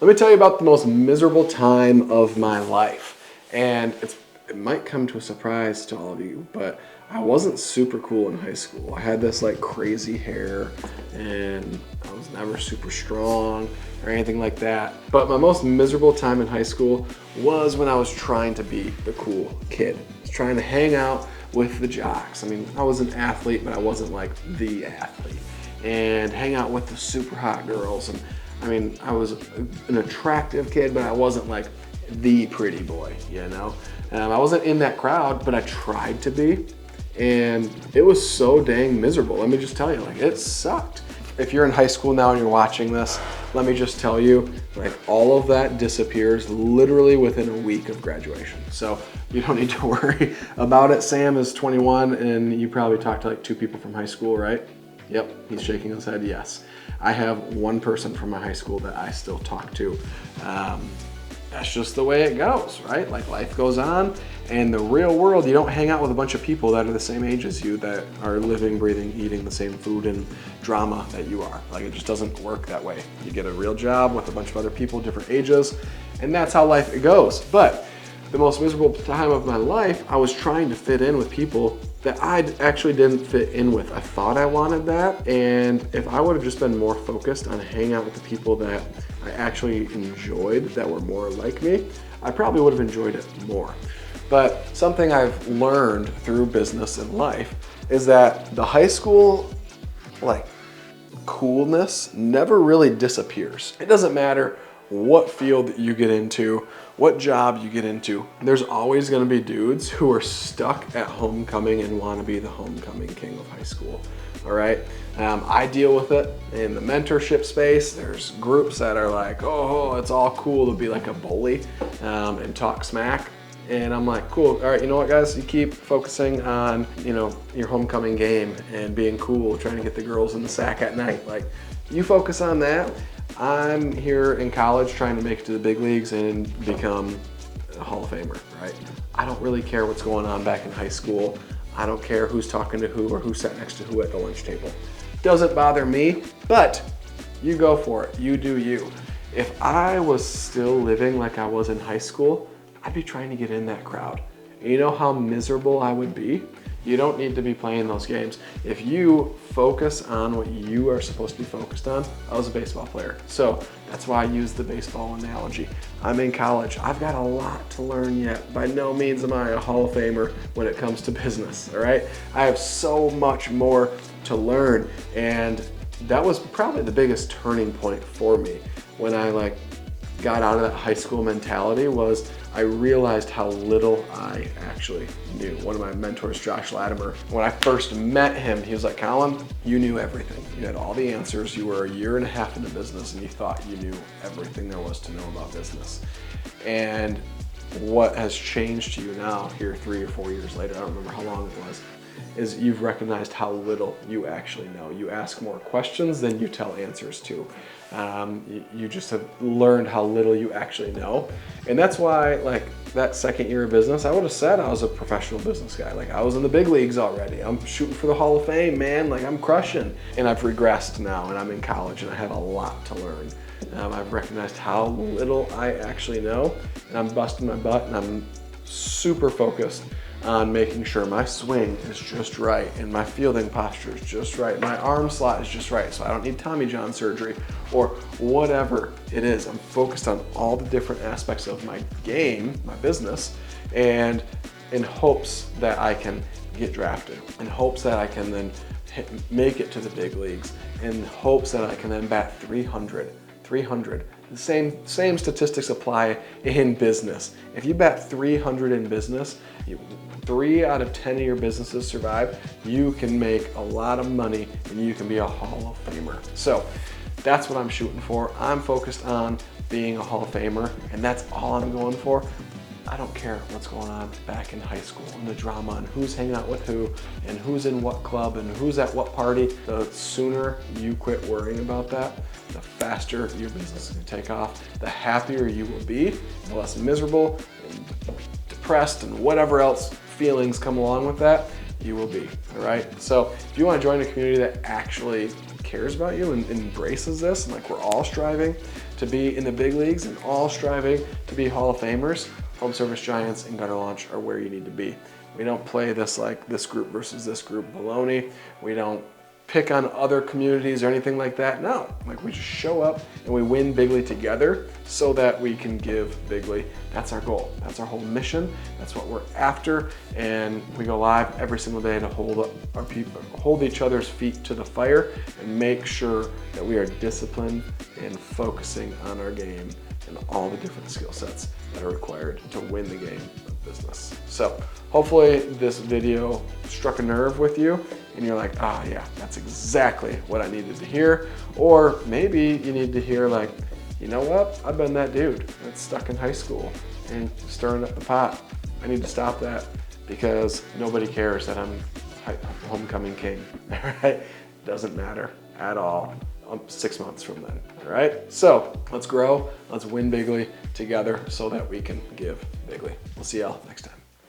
Let me tell you about the most miserable time of my life. And it might come to a surprise to all of you, but I wasn't super cool in high school. I had this like crazy hair and I was never super strong or anything like that. But my most miserable time in high school was when I was trying to be the cool kid. I was trying to hang out with the jocks. I mean, I was an athlete, but I wasn't like the athlete. And hang out with the super hot girls. And I mean, I was an attractive kid, but I wasn't like the pretty boy, you know? I wasn't in that crowd, but I tried to be. And it was so dang miserable. Let me just tell you, like, it sucked. If you're in high school now and you're watching this, let me just tell you, like, all of that disappears literally within a week of graduation. So you don't need to worry about it. Sam is 21 and you probably talked to like 2 people from high school, right? Yep, he's shaking his head, yes. I have 1 person from my high school that I still talk to. That's just the way it goes, right? Like, life goes on, and the real world, you don't hang out with a bunch of people that are the same age as you, that are living, breathing, eating the same food and drama that you are. Like, it just doesn't work that way. You get a real job with a bunch of other people, different ages, and that's how life goes. But the most miserable time of my life, I was trying to fit in with people that I actually didn't fit in with. I thought I wanted that, and if I would have just been more focused on hanging out with the people that I actually enjoyed, that were more like me, I probably would have enjoyed it more. But something I've learned through business and life is that the high school, like, coolness never really disappears. It doesn't matter what field that you get into, what job you get into, there's always gonna be dudes who are stuck at homecoming and wanna be the homecoming king of high school, all right? I deal with it in the mentorship space. There's groups that are like, oh, it's all cool to be like a bully and talk smack. And I'm like, cool, all right, you know what, guys? You keep focusing on, you know, your homecoming game and being cool, trying to get the girls in the sack at night. Like, you focus on that. I'm here in college trying to make it to the big leagues and become a Hall of Famer, right? I don't really care what's going on back in high school. I don't care who's talking to who or who sat next to who at the lunch table. Doesn't bother me, but you go for it. You do you. If I was still living like I was in high school, I'd be trying to get in that crowd. And you know how miserable I would be? You don't need to be playing those games. If you focus on what you are supposed to be focused on, I was a baseball player. So that's why I use the baseball analogy. I'm in college. I've got a lot to learn yet. By no means am I a Hall of Famer when it comes to business, all right? I have so much more to learn. And that was probably the biggest turning point for me when I got out of that high school mentality. Was I realized how little I actually knew. One of my mentors, Josh Latimer, when I first met him, he was like, Colin, you knew everything. You had all the answers. You were a year and a half into business and you thought you knew everything there was to know about business. And what has changed to you now, here 3 or 4 years later, I don't remember how long it was, is you've recognized how little you actually know. You ask more questions than you tell answers to. You just have learned how little you actually know. And that's why, like, that second year of business, I would have said I was a professional business guy. Like, I was in the big leagues already. I'm shooting for the Hall of Fame, man. Like, I'm crushing. And I've regressed now, and I'm in college, and I have a lot to learn. I've recognized how little I actually know, and I'm busting my butt, and I'm super focused on making sure my swing is just right and my fielding posture is just right, my arm slot is just right, so I don't need Tommy John surgery or whatever it is. I'm focused on all the different aspects of my game, my business, and in hopes that I can get drafted, in hopes that I can then make it to the big leagues, in hopes that I can then bat 300. The same statistics apply in business. If you bat 300 in business, 3 out of 10 of your businesses survive, you can make a lot of money and you can be a Hall of Famer. So that's what I'm shooting for. I'm focused on being a Hall of Famer, and that's all I'm going for. I don't care what's going on back in high school and the drama and who's hanging out with who and who's in what club and who's at what party. The sooner you quit worrying about that, the faster your business is going to take off, the happier you will be, the less miserable and depressed and whatever else feelings come along with that, you will be, all right? So if you want to join a community that actually cares about you and embraces this, and like we're all striving to be in the big leagues and all striving to be Hall of Famers, Home Service Giants and Gutter Launch are where you need to be. We don't play this like this group versus this group baloney. We don't pick on other communities or anything like that. No, like we just show up and we win bigly together so that we can give bigly. That's our goal. That's our whole mission. That's what we're after. And we go live every single day to hold each other's feet to the fire and make sure that we are disciplined and focusing on our game and all the different skill sets that are required to win the game of business. So hopefully this video struck a nerve with you and you're like, ah, yeah, that's exactly what I needed to hear. Or maybe you need to hear like, you know what? I've been that dude that's stuck in high school and stirring up the pot. I need to stop that because nobody cares that I'm homecoming king, all right? Doesn't matter at all. 6 months from then, all right? So let's grow, let's win bigly together so that we can give bigly. We'll see y'all next time.